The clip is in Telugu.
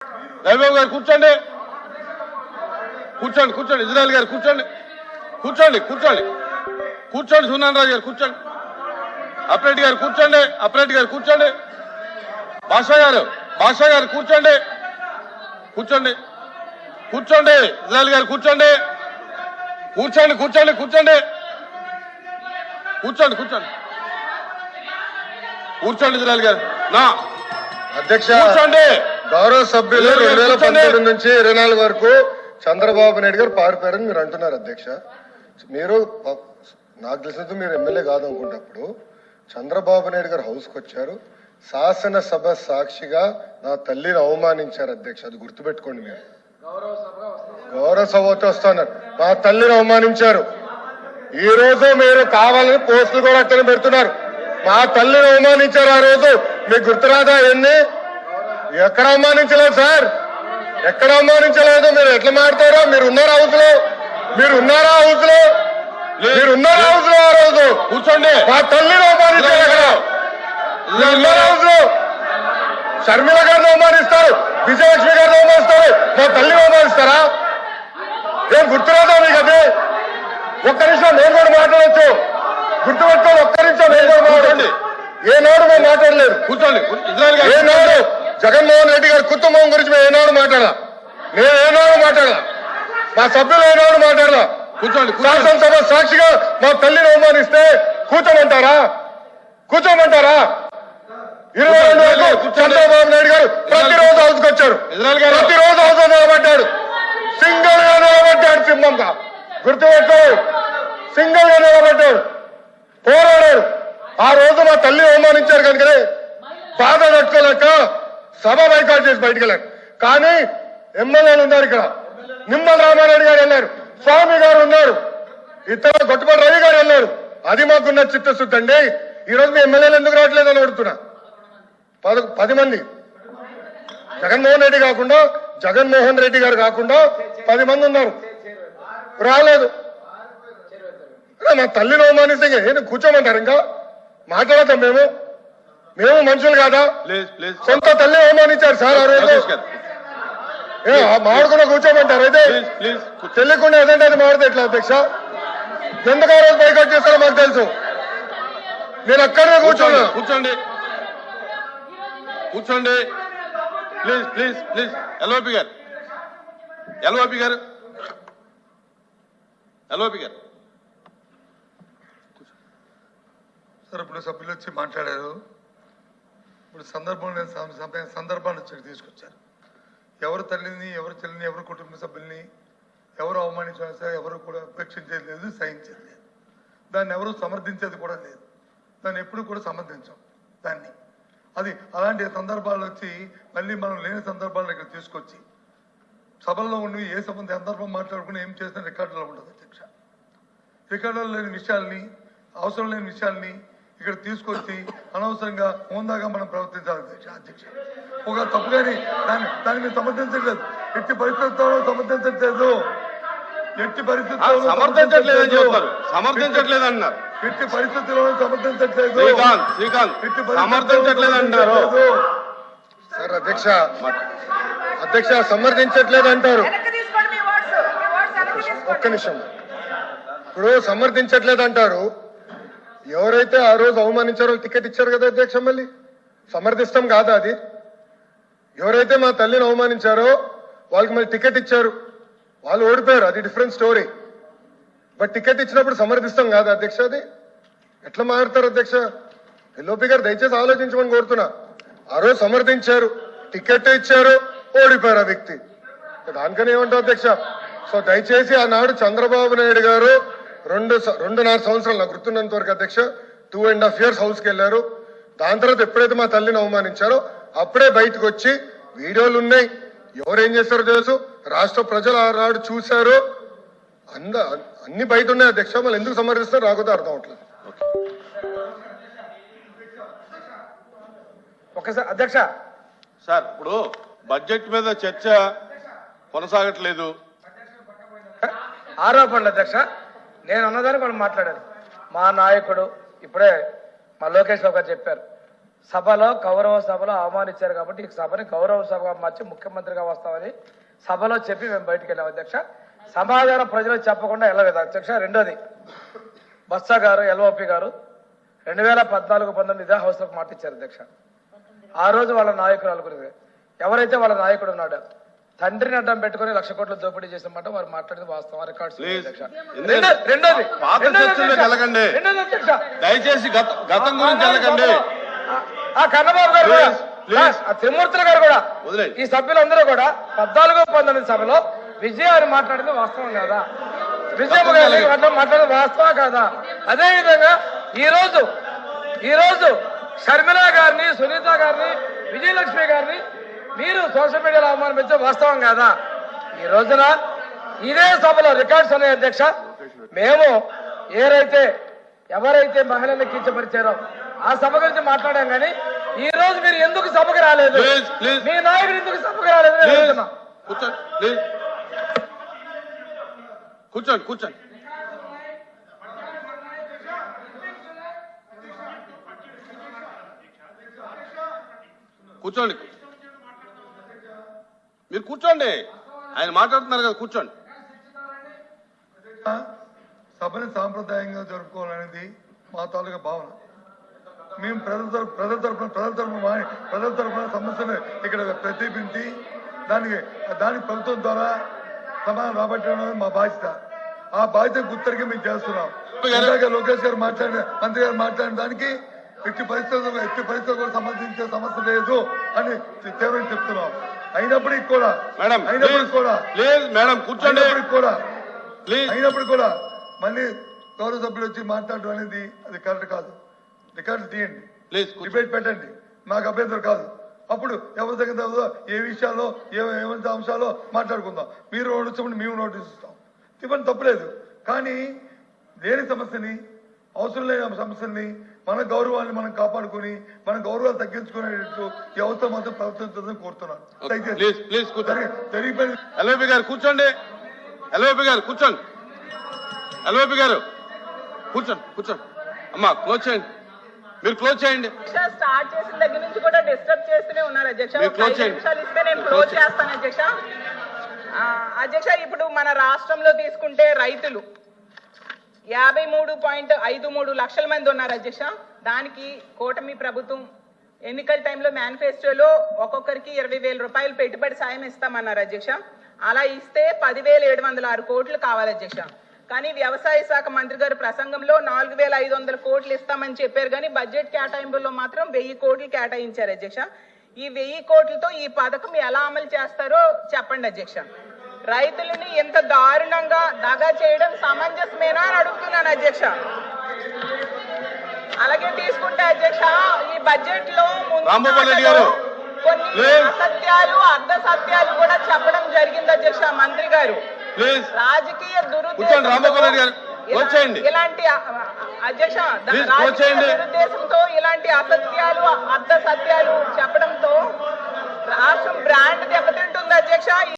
రవిబాబు గారు కూర్చోండి, కూర్చోండి, కూర్చోండి. ఇజ్రాయల్ గారు కూర్చోండి, కూర్చోండి, కూర్చోండి, కూర్చోండి. సునాన్ రాజు గారు కూర్చోండి, అప్రెడ్డి గారు కూర్చోండి, అప్రెడ్డి గారు కూర్చోండి, భాషా గారు కూర్చోండి, కూర్చోండి, కూర్చోండి. ఇజ్రాయల్ గారు కూర్చోండి, కూర్చోండి, కూర్చోండి, కూర్చోండి, కూర్చోండి, కూర్చోండి, కూర్చోండి. ఇజ్రాయల్ గారు నా అధ్యక్ష, కూర్చోండి. గౌరవ సభ్యులు 2019 నుంచి 24 వరకు చంద్రబాబు నాయుడు గారు పారిపోయారని మీరు అంటున్నారు అధ్యక్ష. మీరు నాకు తెలిసినందుకు మీరు ఎమ్మెల్యే కాదనుకుంటప్పుడు చంద్రబాబు నాయుడు గారు హౌస్కి వచ్చారు, శాసనసభ సాక్షిగా నా తల్లిని అవమానించారు అధ్యక్ష. అది గుర్తుపెట్టుకోండి. మీరు గౌరవ సభతో వస్తున్నారు, మా తల్లిని అవమానించారు. ఈ రోజు మీరు కావాలని పోస్టులు కూడా అట్టని పెడుతున్నారు. మా తల్లిని అవమానించారు. ఆ రోజు మీకు గుర్తురాదా? ఎన్ని ఎక్కడ అవమానించలేదు సార్, ఎక్కడ అవమానించలేదు. మీరు ఎట్లా మాట్లాడారో. మీరు ఉన్నారా హౌస్ లో? మీరు ఉన్నారా హౌస్ లో? మీరు ఉన్నారా హౌస్ లో? ఆ రోజు కూర్చోండి. మా తల్లిని అవమానించారు. అక్కడ మీరు ఉన్నారా హౌస్ లో? షర్మిల గారిని అవమానిస్తారు, విజయలక్ష్మి గారిని అవమానిస్తారు, మా తల్లిని అవమానిస్తారా? ఏం గుర్తురాదా మీకు? అది ఒక్క నిమిషం నేను కూడా మాట్లాడచ్చు. గుర్తుపెట్టుకోండి, ఒక్క నిమిషం నేను కూడా మాట్లాడండి. ఏనాడు మేము మాట్లాడలేదు. కూర్చోండి. ఏనాడు జగన్మోహన్ రెడ్డి గారి కుటుంబం గురించి మేము ఏనాడు మాట్లాడాల? నేను ఏనాడు మాట్లాడాల? మా సభ్యులు ఏనాడు మాట్లాడాల? కూర్చోండి. శాసనసభ సాక్షిగా మా తల్లిని అవమానిస్తే కూర్చోమంటారా? కూర్చోమంటారా? 22 వరకు చంద్రబాబు నాయుడు గారు ప్రతిరోజు హౌస్కి వచ్చారు, ప్రతిరోజు హౌస్ నిలబడ్డాడు, సింగిల్ గా నిలబడ్డాడు. సింహంగా గుర్తుపెట్టు, సింగిల్ గా నిలబడ్డాడు, పోరాడాడు. ఆ రోజు మా తల్లిని అవమానించారు కనుకనే బాధ తట్టుకోలేక సభ బైకాట్ చేసి బయటకు వెళ్ళారు. కానీ ఎమ్మెల్యేలు ఉన్నారు ఇక్కడ. నిమ్మల రామారెడ్డి గారు వెళ్ళారు, స్వామి గారు ఉన్నారు, ఇతర గొట్టపాటి రవి గారు వెళ్ళారు. అది మాకున్న చిత్తశుద్ధి అండి. ఈ రోజు మీ ఎమ్మెల్యేలు ఎందుకు రావట్లేదు అని అడుగుతున్నా. 10 మంది జగన్మోహన్ రెడ్డి గారు కాకుండా 10 మంది ఉన్నారు, రాలేదు. మా తల్లిని అవమానిస్తే నేను కూర్చోమంటారు? ఇంకా మాట్లాడతాం మేము మనుషులు కాదా? సొంత తల్లి అవమానించారు సార్ ఆ రోజు. మాడుకున్న కూర్చోమంటారు? అయితే తెలియకుండా ఏదంటే అది మాడితే ఎట్లా అధ్యక్ష? ఎందుకు ఆ రోజు బైకాట్ చేస్తారో మాకు తెలుసు. నేను అక్కడే కూర్చోండి. కూర్చోండి, కూర్చోండి. Please please please. ఎల్ఓపి గారు, ఎల్ఓపి గారు, ఎల్ఓపి గారు. సార్, ఇప్పుడు సభ్యులు వచ్చి మాట్లాడారు. ఇప్పుడు సందర్భాన్ని వచ్చి తీసుకొచ్చారు. ఎవరు తల్లిని, ఎవరు చెల్లిని, ఎవరు కుటుంబ సభ్యుల్ని ఎవరు అవమానించారు సార్? ఎవరు కూడా ఉపేక్షించేది లేదు, సహించేది లేదు. దాన్ని ఎవరు సమర్థించేది కూడా లేదు. దాన్ని ఎప్పుడు కూడా సమర్థించాం దాన్ని. అది అలాంటి సందర్భాలు వచ్చి మళ్ళీ మనం లేని సందర్భాలను ఇక్కడ తీసుకొచ్చి సభల్లో ఉండి ఏ సందర్భం మాట్లాడుకుని ఏం చేసిన రికార్డులో ఉండదు అధ్యక్ష. రికార్డులో లేని విషయాల్ని, అవసరం లేని విషయాల్ని ఇక్కడ తీసుకొచ్చి అనవసరంగా హోందాగా మనం ప్రవర్తించాలి అధ్యక్ష. ఒక తప్పు కానీ దాన్ని మీరు సమర్థించట్లేదు. ఎట్టి పరిస్థితుల్లో సమర్థించట్లేదు. ఎట్టి పరిస్థితుల్లో సమర్థించట్లేదు అన్నారు. ఎట్టి పరిస్థితుల్లో సమర్థించట్లేదు. సమర్థించట్లేదు అంటారు సార్. అధ్యక్ష సమర్థించట్లేదు అంటారు. ఒక్క నిమిషం. ఇప్పుడు సమర్థించట్లేదు అంటారు. ఎవరైతే ఆ రోజు అవమానించారో టికెట్ ఇచ్చారు కదా అధ్యక్ష. మళ్ళీ సమర్థిస్తాం కాదా అది? ఎవరైతే మా తల్లిని అవమానించారో వాళ్ళకి మళ్ళీ టికెట్ ఇచ్చారు, వాళ్ళు ఓడిపోయారు, అది డిఫరెంట్ స్టోరీ. బట్ టికెట్ ఇచ్చినప్పుడు సమర్థిస్తాం కాదా అధ్యక్ష? అది ఎట్లా మారుతారు అధ్యక్ష? ఎల్ఓపి గారు దయచేసి ఆలోచించమని కోరుతున్నా. ఆ రోజు సమర్థించారు, టికెట్ ఇచ్చారు, ఓడిపోయారు ఆ వ్యక్తి. దానికని ఏమంటారు అధ్యక్ష? సో దయచేసి ఆనాడు చంద్రబాబు నాయుడు గారు 2.5 సంవత్సరాలు నాకు గుర్తున్నంత వరకు అధ్యక్ష 2.5 years హౌస్కి వెళ్ళారు. దాని తర్వాత ఎప్పుడైతే మా తల్లిని అవమానించారో అప్పుడే బయటకు వచ్చి వీడియోలు ఉన్నాయి. ఎవరేం చేస్తారో తెలుసు, రాష్ట్ర ప్రజలు ఆనాడు చూశారు, అన్ని బయట ఉన్నాయి అధ్యక్ష. మళ్ళీ ఎందుకు సమర్థిస్తారో రాకపోతే అర్థం అవట్లేదు. ఒకసారి అధ్యక్ష సార్, ఇప్పుడు బడ్జెట్ మీద చర్చ కొనసాగట్లేదు. ఆరోపణలు అధ్యక్ష. నేను అన్నదానికి వాళ్ళు మాట్లాడారు. మా నాయకుడు ఇప్పుడే మా లోకేష్ రావు గారు చెప్పారు, సభలో కౌరవ సభలో అవమానించారు కాబట్టి ఈ సభని గౌరవ సభగా మార్చి ముఖ్యమంత్రిగా వస్తామని సభలో చెప్పి మేము బయటికి వెళ్ళాం అధ్యక్ష. సమాధానం ప్రజలకు చెప్పకుండా వెళ్ళలేదు అధ్యక్ష. రెండోది, బొత్స గారు ఎల్ఓపి గారు 2014-19 ఇదే హౌస్లోకి మాట ఇచ్చారు అధ్యక్ష. ఆ రోజు వాళ్ళ నాయకురాలు గురించి ఎవరైతే వాళ్ళ నాయకుడు ఉన్నాడో తండ్రిని అడ్డం పెట్టుకుని 1,00,000 కోట్ల దోపిడీ చేసినమాట వారు మాట్లాడింది వాస్తవం, రికార్డ్స్. రెండోది అధ్యక్ష, దయచేసి గతం గురించి వెళ్ళకండి. ఆ కన్నబాబు గారు కూడా, ఆ త్రిమూర్తులు గారు కూడా, ఈ సభ్యులందరూ కూడా 14-19 సభలో విజయాన్ని మాట్లాడింది వాస్తవం కాదా? విజయమ్మ గారు మాట్లాడింది వాస్తవం కాదా? అదేవిధంగా ఈ రోజు షర్మిల గారిని, సునీత గారిని, విజయలక్ష్మి గారిని మీరు సోషల్ మీడియాలో అవమానించే వాస్తవం కాదా? ఈ రోజున ఇదే సభలో రికార్డ్స్ ఉన్నాయి అధ్యక్ష. మేము ఎవరైతే మహిళల్ని కించపరిచారో ఆ సభ గురించి మాట్లాడాం, కానీ ఈ రోజు మీరు ఎందుకు సభకు రాలేదు? మీ నాయకుడు ఎందుకు సభకు రాలేదు? కూర్చోండి కూర్చోండి. కూర్చోండి, మీరు కూర్చోండి. ఆయన మాట్లాడుతున్నారు కదా, కూర్చోండి. సభని సాంప్రదాయంగా జరుపుకోవాలనేది మా తాలూకా భావన. మేము ప్రజల తరఫున సమస్యను ఇక్కడ ప్రతిబించి దానికి ప్రభుత్వం ద్వారా సమాధానం రాబట్టడం అనేది మా బాధ్యత. ఆ బాధ్యత గుర్తరిగి మేము చేస్తున్నాం. లోకేష్ గారు మంత్రి గారు మాట్లాడిన దానికి ఎట్టి పరిస్థితులకు సంబంధించిన సమస్య లేదు అని తీవ్రంగా చెప్తున్నాం. అయినప్పటికీ కూడా మళ్ళీ గౌరవ సభ్యులు వచ్చి మాట్లాడడం అనేది అది కరెక్ట్ కాదు. రికార్డు తీయండి, డిబేట్ పెట్టండి, మాకు అభ్యంతరం కాదు. అప్పుడు ఎవరి దగ్గర ఏ విషయాల్లో ఏమైనా అంశాల్లో మాట్లాడుకుందాం. మీరు నోటీస్ ఇవ్వండి, మేము నోటీస్ ఇస్తాం, ఇవ్వండి, తప్పలేదు. కానీ లేని సమస్యని, అవసరం లేని సమస్యల్ని, మన గౌరవాన్ని మనం కాపాడుకుని మన గౌరవాన్ని తగ్గించుకునేటట్టు ఈ అవసరం మాత్రం ప్రవర్తించాలని కోరుతున్నాను. జరిగిపోయింది. ఎల్ఓపి గారు కూర్చోండి. ఎల్ఓపి గారు కూర్చోండి. ఎల్ఓపి గారు కూర్చోండి. అమ్మా క్లోజ్ చేయండి, మీరు క్లోజ్ చేయండి. స్టార్ట్ చేసిన దగ్గర నుంచి కూడా డిస్టర్బ్ చేస్తూనే ఉన్నారు అధ్యక్ష. 5 నిమిషాలు ఇస్తే నేను క్లోజ్ చేస్తాను అధ్యక్ష. అధ్యక్ష, ఇప్పుడు మన రాష్ట్రంలో తీసుకుంటే రైతులు 53.53 లక్షల మంది ఉన్నారు అధ్యక్ష. దానికి కూటమి ప్రభుత్వం ఎన్నికల టైంలో మేనిఫెస్టోలో ఒక్కొక్కరికి 20,000 రూపాయలు పెట్టుబడి సాయం ఇస్తామన్నారు అధ్యక్ష. అలా ఇస్తే 10,706 కోట్లు కావాలి అధ్యక్ష. కానీ వ్యవసాయ శాఖ మంత్రి గారు ప్రసంగంలో 4,500 కోట్లు ఇస్తామని చెప్పారు, కానీ బడ్జెట్ కేటాయింపుల్లో మాత్రం 1,000 కోట్లు కేటాయించారు అధ్యక్ష. ఈ 1,000 కోట్లతో ఈ పథకం ఎలా అమలు చేస్తారో చెప్పండి అధ్యక్ష. రైతులని ఎంత దారుణంగా దగా చేయడం సమంజసమేనా అని అడుగుతున్నాను అధ్యక్ష. అలాగే తీసుకుంటే అధ్యక్ష, ఈ బడ్జెట్ లో కొన్ని అసత్యాలు, అర్ధ సత్యాలు కూడా చెప్పడం జరిగింది అధ్యక్ష మంత్రి గారు. రాజకీయ ఇలాంటి అధ్యక్ష దురుద్దేశంతో ఇలాంటి అసత్యాలు, అర్ధ సత్యాలు చెప్పడంతో రాష్ట్రం బ్రాండ్ దెబ్బతింటుంది అధ్యక్ష.